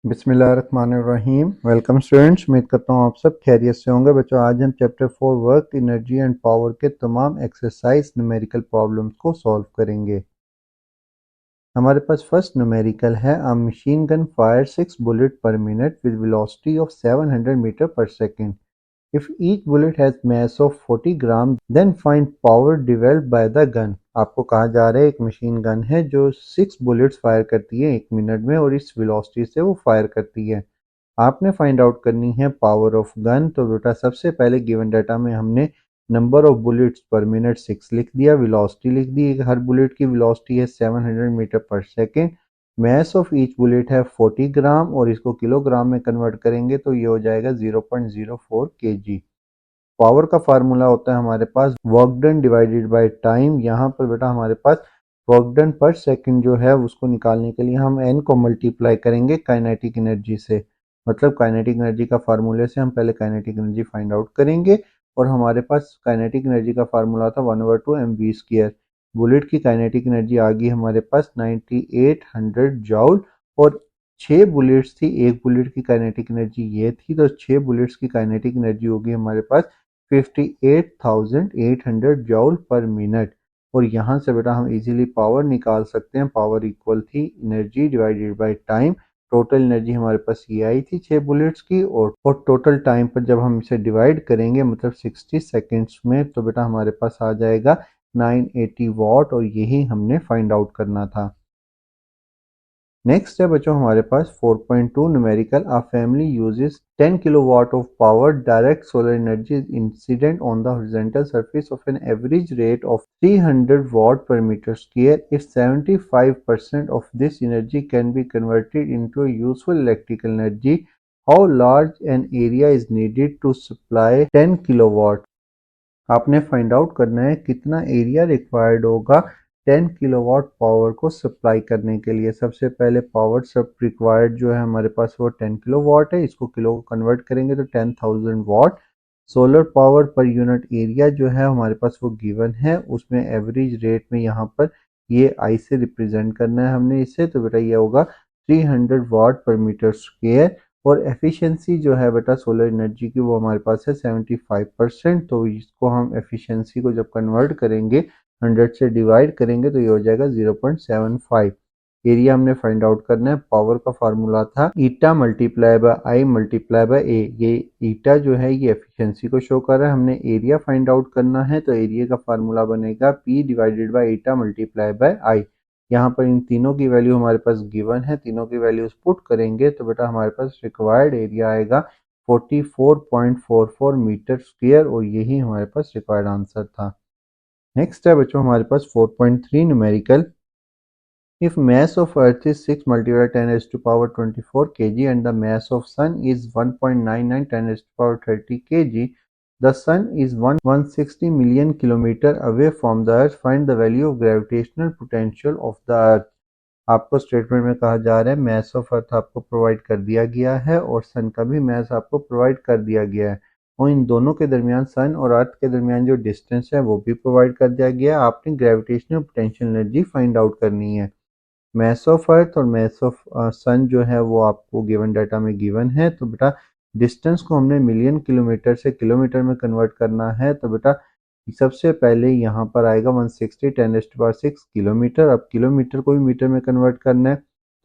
बिस्मिल्लाहिर्रहमानिर्रहीम। Welcome students, उम्मीद करता हूँ आप सब खैरियत से होंगे। बच्चों, आज हम chapter 4 work energy and power के तमाम एक्सरसाइज न्यूमेरिकल प्रॉब्लम्स को सॉल्व करेंगे। हमारे पास फर्स्ट न्यूमेरिकल है, a machine gun fire 6 bullet per minute with velocity of 700 metre per second. If each bullet has mass of 40 grams, then find power developed by the gun। आपको कहा जा रहा है एक मशीन गन है जो 6 bullets fire करती है 1 मिनट में और इस वेलोसिटी से वो फायर करती है। आपने फाइंड आउट करनी है पावर ऑफ गन। तो बेटा सबसे पहले गिवन डाटा में हमने नंबर ऑफ बुलेट्स पर मिनट 6 लिख दिया, वेलोसिटी लिख दी। हर बुलेट की वेलोसिटी है 700 metre per second. Mass of each bullet है 40 ग्राम और इसको किलोग्राम में कन्वर्ट करेंगे तो ये हो जाएगा 0.04 kg। पावर का फार्मूला होता है हमारे पास work done divided by time. यहाँ पर बेटा हमारे पास वर्क डन पर सेकंड जो है उसको निकालने के लिए हम एन को मल्टीप्लाई करेंगे काइनेटिक एनर्जी से। मतलब काइनेटिक एनर्जी का फार्मूले से हम पहले काइनेटिक एनर्जी फाइंड आउट करेंगे और हमारे पास काइनेटिक एनर्जी का फार्मूला था 1/2 mv²। बुलेट की काइनेटिक एनर्जी आ गई हमारे पास 9800 जॉउल और 6 बुलेट्स थी। एक बुलेट की काइनेटिक एनर्जी ये थी, तो 6 बुलेट्स की काइनेटिक एनर्जी होगी हमारे पास 58,800 जॉउल पर मिनट। और यहाँ से बेटा हम इजीली पावर निकाल सकते हैं। पावर इक्वल थी energy divided by time. Total energy हमारे पास ये आई थी 6 बुलेट्स की और टोटल टाइम पर जब हम इसे डिवाइड करेंगे मतलब 60 सेकेंड्स में तो बेटा हमारे पास आ जाएगा 980 वाट और यही हमने फाइंड आउट करना था। नेक्स्ट है बच्चों हमारे पास 4.2 numerical, a family uses 10 kilowatt of power direct solar energy incident on the horizontal surface of an average rate of 300 watt per meter square। if 75% of this energy can be converted into a useful electrical energy, how large an area is needed to supply 10 kilowatt। आपने find out करना है कितना area required होगा 10 kilowatt power को supply करने के लिए। सबसे पहले पावर सब रिक्वायर्ड जो है हमारे पास वो 10 किलोवाट है। इसको किलो को कन्वर्ट करेंगे तो 10,000 watt. Solar power per unit area जो है हमारे पास वो गिवन है, उसमें एवरेज रेट में यहाँ पर ये आई से रिप्रेजेंट करना है हमने इसे। तो बेटा ये होगा 300 वाट पर मीटर स्क्वेयर। और एफिशिएंसी जो है बेटा सोलर एनर्जी की वो हमारे पास है 75%। तो इसको हम एफिशिएंसी को जब कन्वर्ट करेंगे 100 से डिवाइड करेंगे तो ये हो जाएगा 0.75। एरिया हमने फाइंड आउट करना है। पावर का फार्मूला था eta multiply by I multiply by A. ये ईटा जो है ये एफिशिएंसी को शो कर रहा है। हमने एरिया फाइंड आउट करना है तो एरिया का फार्मूला बनेगा P divided by eta multiply by I. यहाँ पर इन तीनों की वैल्यू हमारे पास गिवन है, तीनों की वैल्यूज पुट करेंगे तो बेटा हमारे पास रिक्वायर्ड एरिया आएगा 44.44 मीटर स्क्वायर और यही हमारे पास रिक्वायर्ड आंसर था। नेक्स्ट है बच्चों हमारे पास 4.3 numerical, if mass of earth is 6 multiplied 10 raised to power 24 kg and the mass of sun is 1.99 10 raised to power 30 kg, the sun is 160 million kilometer away from the earth, find the value of gravitational potential of the earth। आपको statement में कहा जा रहा है mass of earth आपको provide कर दिया गया है और सन का भी मैस आपको प्रोवाइड कर दिया गया है और इन दोनों के दरमियान सन और अर्थ के दरमियान जो डिस्टेंस है वो भी प्रोवाइड कर दिया गया है। आपने gravitational potential energy find out करनी है। मैस ऑफ अर्थ और मैस ऑफ सन जो है वो आपको गिवन डाटा में गिवन है। तो बेटा डिस्टेंस को हमने मिलियन किलोमीटर से किलोमीटर में कन्वर्ट करना है। तो बेटा सबसे पहले यहाँ पर आएगा 160 10⁻6 किलोमीटर। अब किलोमीटर को भी मीटर में कन्वर्ट करना है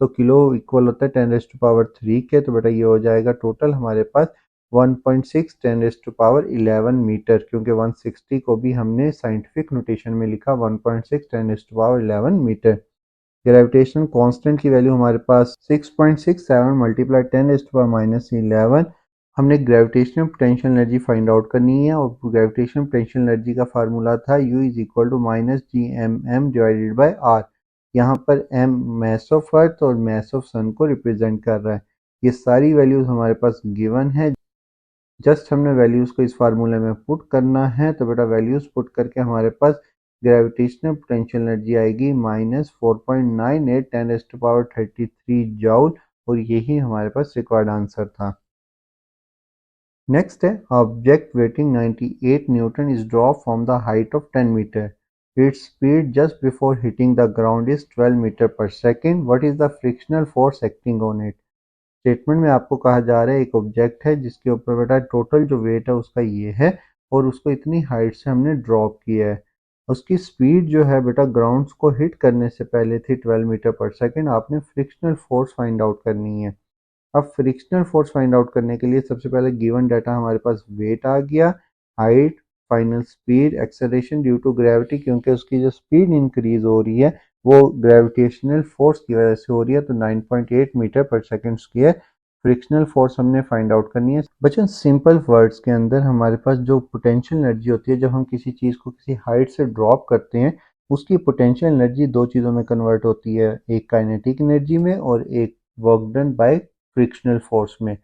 तो किलो इक्वल होता है 10⁻3 के। तो बेटा ये हो जाएगा टोटल हमारे पास 1.6 10⁻11 मीटर, क्योंकि 160 को भी हमने साइंटिफिक नोटेशन में लिखा 1.6 10⁻11 मीटर। ग्रेविटेशन कांस्टेंट की वैल्यू हमारे पास 6.67 मल्टीप्लाई 10⁻11। हमने gravitational potential energy find out करनी है और ग्रेविटेशनल पोटेंशियल एनर्जी का फार्मूला था U is equal to -gmm divided by r। यहाँ पर m मैस ऑफ अर्थ और मैस ऑफ सन को रिप्रेजेंट कर रहा है। ये सारी वैल्यूज हमारे पास गिवन है, जस्ट हमने वैल्यूज को इस फार्मूले में पुट करना है। तो बेटा वैल्यूज पुट करके हमारे पास ग्रेविटेशनल पोटेंशियल एनर्जी आएगी -4.98 10⁻33 जॉउल और यही हमारे पास रिक्वायर्ड आंसर था। नेक्स्ट है object weighing 98 newton is drop from the height of 10 metre. Its speed just before hitting the ground is 12 metre per second. What is the frictional force acting on it. Statement में आपको कहा जा रहा है एक object है जिसके ऊपर बेटा टोटल जो वेट है उसका ये है और उसको इतनी हाइट से हमने ड्रॉप किया है। उसकी स्पीड जो है बेटा ग्राउंड्स को हिट करने से पहले थी 12 मीटर पर सेकेंड। आपने फ्रिक्शनल फोर्स फाइंड आउट करनी है। अब फ्रिक्शनल फोर्स फाइंड आउट करने के लिए सबसे पहले गिवन डाटा हमारे पास वेट आ गया, height, final speed, acceleration due to gravity, क्योंकि उसकी जो स्पीड इंक्रीज हो रही है वो ग्रेविटेशनल फोर्स की वजह से हो रही है, तो 9.8 metre per second square frictional force हमने फाइंड आउट करनी है। बच्चों सिंपल वर्ड्स के अंदर हमारे पास जो पोटेंशियल एनर्जी होती है जब हम किसी चीज़ को किसी हाइट से ड्रॉप करते हैं उसकी पोटेंशियल एनर्जी दो चीज़ों में कन्वर्ट होती है, एक काइनेटिक एनर्जी में और एक work done by frictional force में।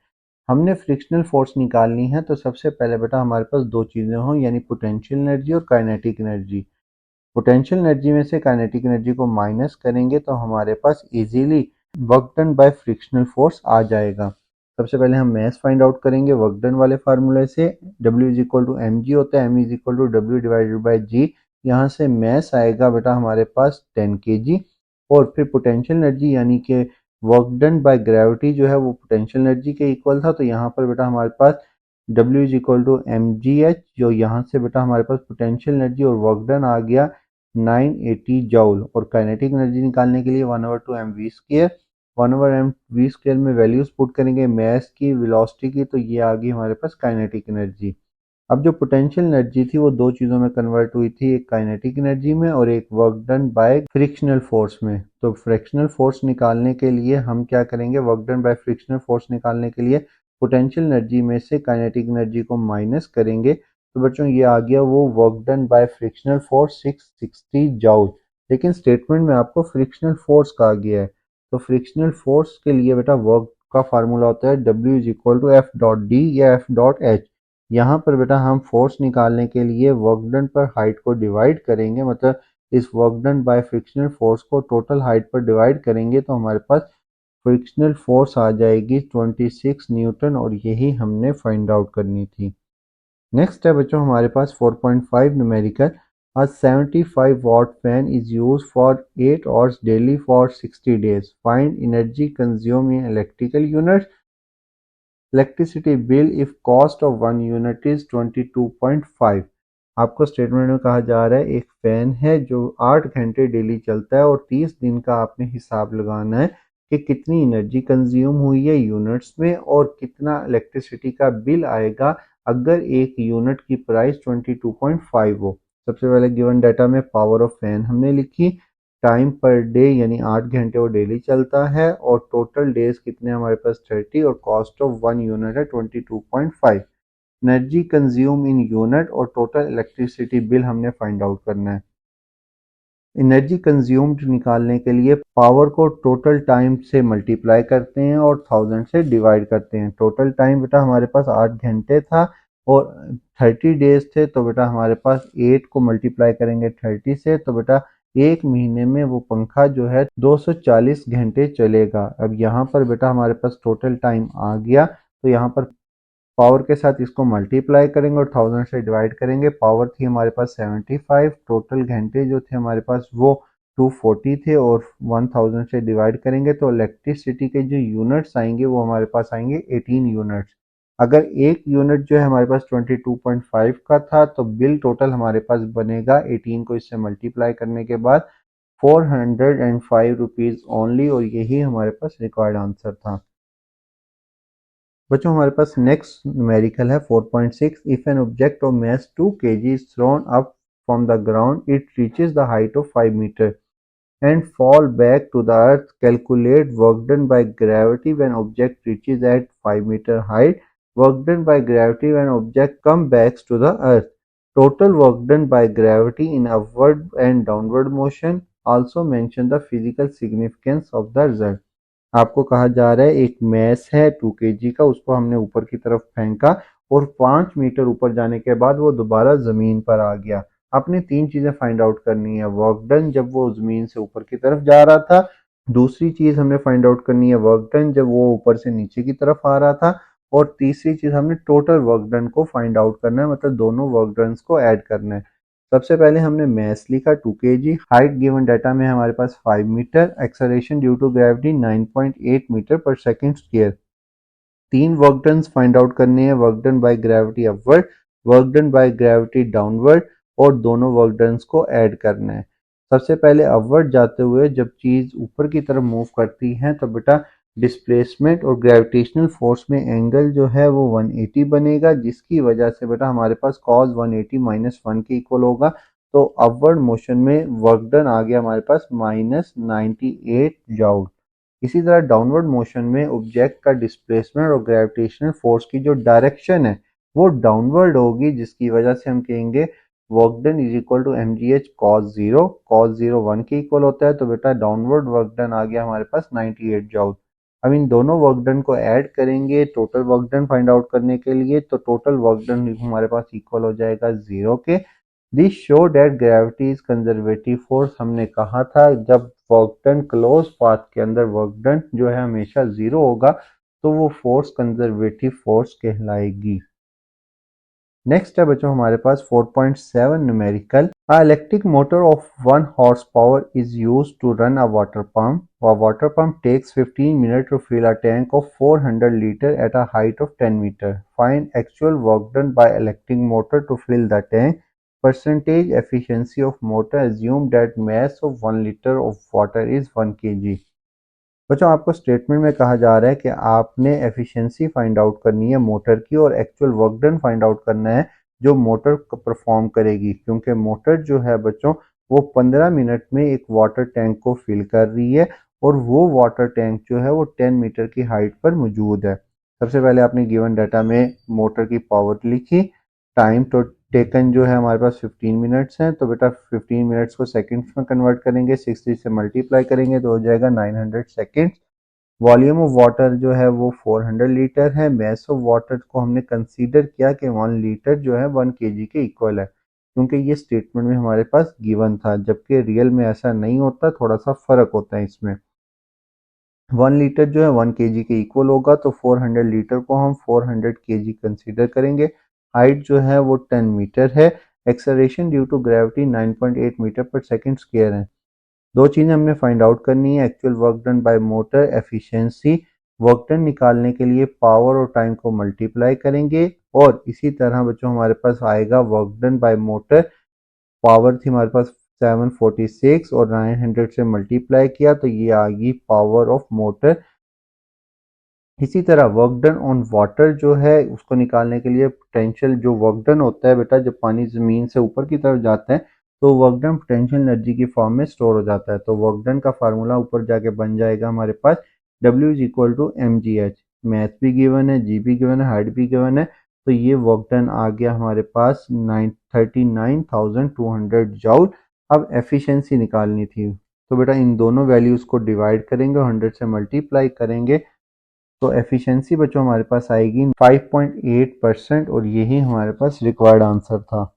हमने फ्रिक्शनल फोर्स निकालनी है तो सबसे पहले बेटा हमारे पास दो चीज़ें हों, यानी पोटेंशियल एनर्जी और काइनेटिक एनर्जी। पोटेंशियल एनर्जी में से काइनेटिक एनर्जी को माइनस करेंगे तो हमारे पास easily work done by frictional force आ जाएगा। सबसे पहले हम मैस फाइंड आउट करेंगे वर्क डन वाले फार्मूले से। W is equal to M G होता है, M is equal to W divided by G. यहाँ से मैस आएगा बेटा हमारे पास 10 kg और फिर पोटेंशियल एनर्जी यानी कि वर्क डन बाय ग्रेविटी जो है वो पोटेंशियल एनर्जी के इक्वल था, तो यहाँ पर बेटा हमारे पास W is equal to M G H, जो यहाँ से बेटा हमारे पास पोटेंशियल एनर्जी और वर्क डन आ गया 980 जूल। और काइनेटिक एनर्जी निकालने के लिए 1/2 mv², 1/mv² में वैल्यूज पुट करेंगे मैस की, वेलोसिटी की, तो ये आ गई हमारे पास काइनेटिक एनर्जी। अब जो पोटेंशियल एनर्जी थी वो दो चीज़ों में कन्वर्ट हुई थी, एक काइनेटिक एनर्जी में और एक work done by frictional force में। तो फ्रिक्शनल फोर्स निकालने के लिए हम क्या करेंगे, work done by frictional force निकालने के लिए पोटेंशियल एनर्जी में से काइनेटिक एनर्जी को माइनस करेंगे, तो बच्चों ये आ गया वो work done by frictional force 660 joule. लेकिन स्टेटमेंट में आपको फ्रिक्शनल फोर्स कहा गया है, तो फ्रिक्शनल फोर्स के लिए बेटा वर्क का फार्मूला होता है W is equal to F dot D या एफ डॉट एच। यहाँ पर बेटा हम फोर्स निकालने के लिए वर्क डन पर हाइट को डिवाइड करेंगे, मतलब इस work done by frictional force को टोटल हाइट पर डिवाइड करेंगे तो हमारे पास फ्रिक्शनल फोर्स आ जाएगी 26 न्यूटन, और यही हमने फाइंड आउट करनी थी। नेक्स्ट है बच्चों हमारे पास 4.5 numerical. A 75 watt fan is used for 8 hours daily for 60 days. Find energy consumed in electrical units. Electricity bill if cost of 1 unit is 22.5। आपको स्टेटमेंट में कहा जा रहा है एक फैन है जो 8 घंटे डेली चलता है और 30 दिन का आपने हिसाब लगाना है कि कितनी एनर्जी कंज्यूम हुई है यूनिट्स में और कितना इलेक्ट्रिसिटी का बिल आएगा अगर एक यूनिट की प्राइस 22.5 हो। सबसे पहले गिवन डाटा में पावर ऑफ फैन हमने लिखी, टाइम पर डे यानी 8 घंटे वो डेली चलता है और टोटल डेज कितने हमारे पास 30 और कॉस्ट ऑफ 1 यूनिट है 22.5। एनर्जी कंज्यूम इन यूनिट और टोटल इलेक्ट्रिसिटी बिल हमने फाइंड आउट करना है। एनर्जी कंज्यूम्ड निकालने के लिए पावर को टोटल टाइम से मल्टीप्लाई करते हैं और 1000 से डिवाइड करते हैं। टोटल टाइम बेटा हमारे पास 8 घंटे था और 30 डेज थे, तो बेटा हमारे पास 8 को मल्टीप्लाई करेंगे 30 से, तो बेटा एक महीने में वो पंखा जो है 240 घंटे चलेगा। अब यहाँ पर बेटा हमारे पास टोटल टाइम आ गया, तो यहाँ पर पावर के साथ इसको मल्टीप्लाई करेंगे और 1000 से डिवाइड करेंगे। पावर थी हमारे पास 75, टोटल घंटे जो थे हमारे पास वो 240 थे और 1000 से डिवाइड करेंगे तो इलेक्ट्रिसिटी के जो यूनिट्स आएंगे वो हमारे पास आएंगे 18 यूनिट्स। अगर एक यूनिट जो है हमारे पास 22.5 का था तो बिल टोटल हमारे पास बनेगा 18 को इससे मल्टीप्लाई करने के बाद 405 रुपीज़ ओनली, और यही हमारे पास रिक्वायर्ड आंसर था। बच्चों हमारे पास नेक्स्ट न्यूमेरिकल है 4.6। If an object of mass 2 kg is thrown up from the ground, it reaches the height of 5 meter and fall back to the earth. Calculate work done by gravity when object reaches at 5 meter height. Work done by gravity when object come back to the earth. Total work done by gravity in upward and downward motion. Also mention the physical significance of the result. आपको कहा जा रहा है एक mess है 2 kg का, उसको हमने ऊपर की तरफ फेंका और 5 मीटर ऊपर जाने के बाद वो दोबारा ज़मीन पर आ गया। आपने तीन चीज़ें फाइंड आउट करनी है, वर्क डन जब वो ज़मीन से ऊपर की तरफ जा रहा था, दूसरी चीज़ हमने फाइंड आउट करनी है वर्क डन जब वो ऊपर से नीचे की तरफ आ रहा था, और तीसरी चीज़ हमने टोटल वर्क डन को फाइंड आउट करना है, मतलब दोनों वर्क डन को ऐड करना है। सबसे पहले हमने मैस लिखा 2 kg, हाइट गिवन डाटा में हमारे पास 5 metre, acceleration due to gravity 9.8 metre per second square. तीन वर्क डन फाइंड आउट करने हैं, work done by gravity upward, work done by gravity downward, और दोनों वर्क डन को ऐड करना है। सबसे पहले अपवर्ड जाते हुए जब चीज ऊपर की तरफ मूव करती है तो बेटा डिस्प्लेसमेंट और ग्रेविटेशनल फोर्स में एंगल जो है वो 180 बनेगा, जिसकी वजह से बेटा हमारे पास cos 180 -1 के इक्वल होगा। तो अपवर्ड मोशन में वर्क डन आ गया हमारे पास -98 जूल। इसी तरह डाउनवर्ड मोशन में ऑब्जेक्ट का डिस्प्लेसमेंट और ग्रेविटेशनल फोर्स की जो डायरेक्शन है वो डाउनवर्ड होगी, जिसकी वजह से हम कहेंगे work done is equal to mgh cos 0 1 के इक्वल होता है। तो बेटा डाउनवर्ड वर्क डन आ गया हमारे पास 98 जूल। अब इन दोनों वर्क डन को ऐड करेंगे total work done find out करने के लिए, तो टोटल वर्क डन हमारे पास इक्वल हो जाएगा 0 के। This show that gravity is conservative force. हमने कहा था जब वर्क डन क्लोज पाथ के अंदर वर्क डन जो है हमेशा 0 होगा तो वो फोर्स कंजर्वेटिव फोर्स कहलाएगी। नेक्स्ट है बच्चों हमारे पास 4.7 numerical. A electric motor of 1 horsepower is used to run a water pump. A water pump takes 15 minutes to fill a tank of 400 liters at a height of 10 meters. Find actual work done by electric motor to fill the tank. Percentage efficiency of motor. Assume that mass of 1 liter of water is 1 kg. बच्चों आपको statement में कहा जा रहा है कि आपने efficiency find out करनी है मोटर की और actual work done find out करना है जो मोटर परफॉर्म करेगी, क्योंकि मोटर जो है बच्चों वो 15 मिनट में एक वाटर टैंक को फिल कर रही है और वो वाटर टैंक जो है वो 10 मीटर की हाइट पर मौजूद है। सबसे पहले आपने गिवन डाटा में मोटर की पावर लिखी, टाइम तो टेकन जो है हमारे पास 15 मिनट्स हैं, तो बेटा 15 मिनट्स को सेकंड्स में कन्वर्ट करेंगे, 60 से मल्टीप्लाई करेंगे तो हो जाएगा 900 सेकंड्स। वॉल्यूम ऑफ वाटर जो है वो 400 लीटर है। मैस ऑफ वाटर को हमने कंसीडर किया कि 1 लीटर जो है 1 केजी के इक्वल है, क्योंकि ये स्टेटमेंट में हमारे पास गिवन था, जबकि रियल में ऐसा नहीं होता, थोड़ा सा फर्क होता है इसमें। 1 लीटर जो है 1 केजी के इक्वल होगा, तो 400 लीटर को हम 400 केजी कंसीडर करेंगे। हाइट जो है वो 10 मीटर है। Acceleration due to gravity 9.8 metre per second square है। दो चीज़ें हमने फाइंड आउट करनी है, actual work done by motor, efficiency. Work done निकालने के लिए पावर और टाइम को मल्टीप्लाई करेंगे, और इसी तरह बच्चों हमारे पास आएगा work done by motor. Power थी हमारे पास 746 और 900 से मल्टीप्लाई किया तो ये आ गई पावर ऑफ मोटर। इसी तरह वर्क डन ऑन वाटर जो है उसको निकालने के लिए पोटेंशियल जो वर्क डन होता है बेटा, जब पानी ज़मीन से ऊपर की तरफ जाता है तो वर्क डन पोटेंशियल एनर्जी की फॉर्म में स्टोर हो जाता है। तो वर्क डन का फार्मूला ऊपर जाके बन जाएगा हमारे पास W is equal to mgh। Mass भी गिवन है, जी भी गिवन है, हाइट भी गिवन है, तो ये वर्क डन आ गया हमारे पास 39,200 जूल। अब एफिशिएंसी निकालनी थी, तो बेटा इन दोनों वैल्यूज़ को डिवाइड करेंगे और 100 से मल्टीप्लाई करेंगे, तो एफिशिएंसी बच्चों हमारे पास आएगी 5.8% और यही हमारे पास रिक्वायर्ड आंसर था।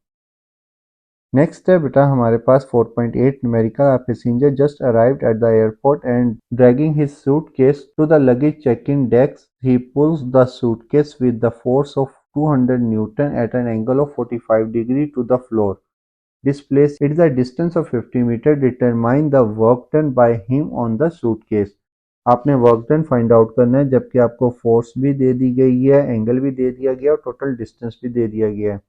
नेक्स्ट है बेटा हमारे पास 4.8 numerical. A passenger just arrived at the airport and dragging his suitcase to the luggage check-in desk. He pulls the suitcase with the force of 200 Newton at an angle of 45 degree to the floor. Displace it is a distance of 50 meter. Determine the work done by him on the suitcase. आपने work done find out करना है, जबकि आपको force भी दे दी गई है, angle भी दे दिया गया और टोटल डिस्टेंस भी दे दिया गया है।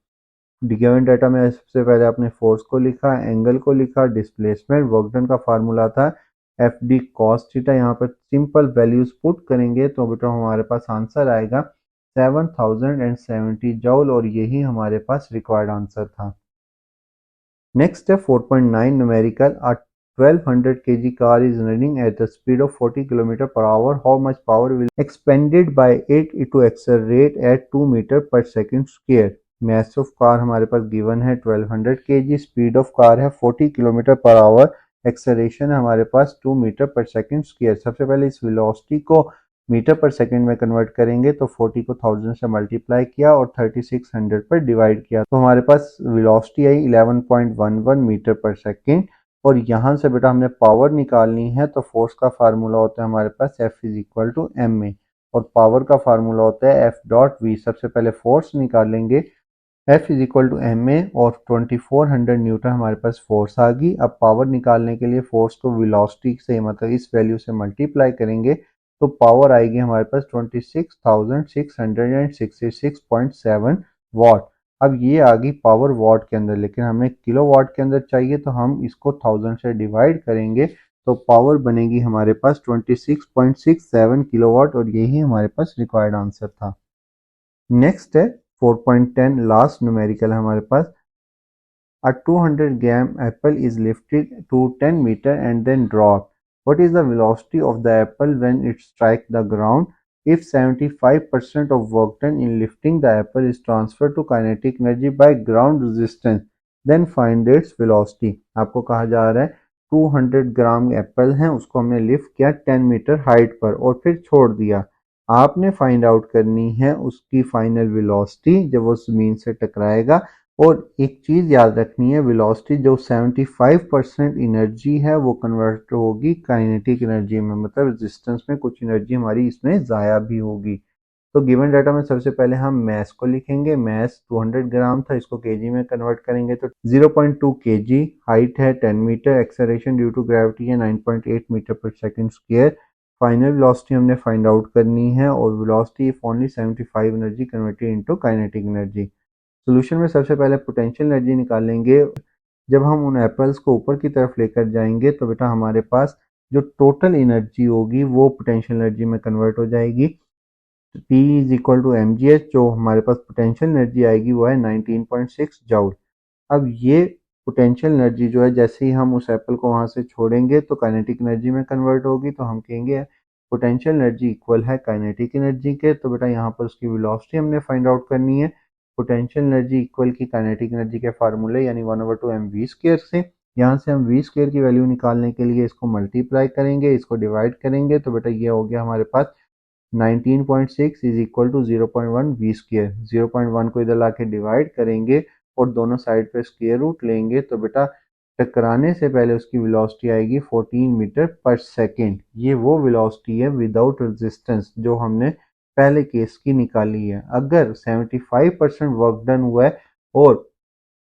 गिवन डाटा में सबसे पहले आपने फोर्स को लिखा, एंगल को लिखा, डिस्प्लेसमेंट, वर्क डन का फार्मूला था FD cos थीटा। यहाँ पर सिंपल वैल्यूज पुट करेंगे तो बेटा हमारे पास आंसर आएगा 7070 जूल और यही हमारे पास रिक्वायर्ड आंसर था। नेक्स्ट है 4.9 numerical. 1200 kg car is running at a speed of 40 km per hour. How much power will expended by it to accelerate at 2 meter per second square? Mass of car हमारे पास given है 1200 kg, speed of car है 40 km per hour, acceleration है हमारे पास 2 metre per second square. सबसे पहले इस velocity को metre per second में कन्वर्ट करेंगे, तो 40 को 1000 से मल्टीप्लाई किया और 3600 पर डिवाइड किया, तो हमारे पास वेलोसिटी आई 11.11 मीटर पर सेकंड। और यहाँ से बेटा हमने पावर निकालनी है, तो फोर्स का फार्मूला होता है हमारे पास F is equal to ma और पावर का फार्मूला होता है F डॉट V। सबसे पहले फोर्स निकालेंगे, F is equal to ma और 2400 न्यूटन हमारे पास फोर्स आ गई। अब पावर निकालने के लिए फोर्स को वेलोसिटी से मतलब इस वैल्यू से मल्टीप्लाई करेंगे, तो पावर आएगी हमारे पास 26,666.7 वाट। अब ये आ गई पावर वाट के अंदर, लेकिन हमें किलो वाट के अंदर चाहिए, तो हम इसको 1000 से डिवाइड करेंगे तो पावर बनेगी हमारे पास 26.67 किलोवाट, और यही हमारे पास रिक्वायर्ड आंसर था। नेक्स्ट है 4.10, लास्ट न्यूमेरिकल है हमारे पास। A 200-gram apple is lifted to 10 meter and then dropped. What is the velocity of the apple when it strikes the ground? If 75% of work done in lifting the apple is transferred to kinetic energy by ground resistance, then find its velocity. आपको कहा जा रहा है 200 ग्राम Apple है, उसको हमने lift किया 10 metre height पर और फिर छोड़ दिया। आपने फाइंड आउट करनी है उसकी फाइनल वेलोसिटी जब वो जमीन से टकराएगा। और एक चीज याद रखनी है, वेलोसिटी जो 75% एनर्जी है वो कन्वर्ट होगी काइनेटिक एनर्जी में, मतलब रेजिस्टेंस में कुछ एनर्जी हमारी इसमें जाया भी होगी। तो गिवन डाटा में सबसे पहले हम मैस को लिखेंगे। मैस 200 ग्राम था, इसको केजी में कन्वर्ट करेंगे तो 0.2 केजी। हाइट है 10 metre. Acceleration due to gravity है 9.8 metre per second square. Final velocity हमने फाइंड आउट करनी है, और velocity if only 75 energy converted into kinetic energy. Solution में सबसे पहले पोटेंशियल एनर्जी निकालेंगे। जब हम उन एप्पल्स को ऊपर की तरफ लेकर जाएंगे तो बेटा हमारे पास जो टोटल एनर्जी होगी वो पोटेंशियल एनर्जी में कन्वर्ट हो जाएगी। P is equal to M G H, जो हमारे पास पोटेंशियल एनर्जी आएगी वो है 19.6 जाउल। अब ये पोटेंशियल एनर्जी जो है, जैसे ही हम उस एप्पल को वहां से छोड़ेंगे तो काइनेटिक एनर्जी में कन्वर्ट होगी, तो हम कहेंगे पोटेंशियल एनर्जी इक्वल है काइनेटिक एनर्जी के। तो बेटा यहाँ पर उसकी वेलोसिटी हमने फाइंड आउट करनी है। पोटेंशियल एनर्जी इक्वल की काइनेटिक एनर्जी के फार्मूले यानी 1/2 mv² से। यहाँ से हम v² की वैल्यू निकालने के लिए इसको मल्टीप्लाई करेंगे, इसको डिवाइड करेंगे, तो बेटा ये हो गया हमारे पास 19.6 इज इक्वल टू 0.1 v²। 0.1 को इधर ला के डिवाइड करेंगे और दोनों साइड पे स्क्वायर रूट लेंगे, तो बेटा टकराने से पहले उसकी वेलोसिटी आएगी 14 मीटर पर सेकेंड। ये वो वेलोसिटी है विदाउट रेजिस्टेंस जो हमने पहले केस की निकाली है। अगर 75% वर्क डन हुआ है और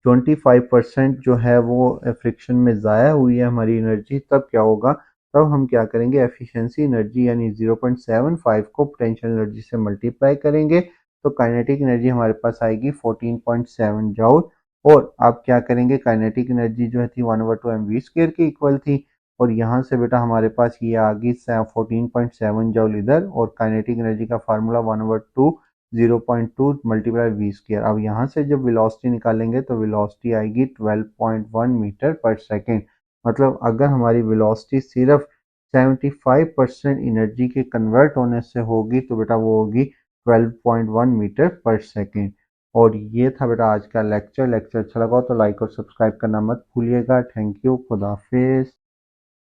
25% जो है वो फ्रिक्शन में ज़ाया हुई है हमारी एनर्जी, तब क्या होगा? तब हम क्या करेंगे, एफिशिएंसी एनर्जी यानी 0.75 को पोटेंशियल एनर्जी से मल्टीप्लाई करेंगे, तो काइनेटिक एनर्जी हमारे पास आएगी 14.7 जाउल। और आप क्या करेंगे, काइनेटिक एनर्जी जो है थी 1/2 mv² की इक्वल थी, और यहाँ से बेटा हमारे पास ये आ गई 14.7 जाउल इधर, और काइनेटिक एनर्जी का फार्मूला 1/2 0.2 मल्टीप्लाई v²। अब यहाँ से जब वेलोसिटी निकालेंगे तो वेलोसिटी आएगी 12.1 मीटर पर सेकेंड। मतलब अगर हमारी वेलोसिटी सिर्फ 75% एनर्जी के कन्वर्ट होने से होगी तो बेटा वो होगी 12.1 मीटर पर सेकेंड। और ये था बेटा आज का लेक्चर। अच्छा लगा हो तो लाइक और सब्सक्राइब करना मत भूलिएगा। थैंक यू, खुदा हाफिज।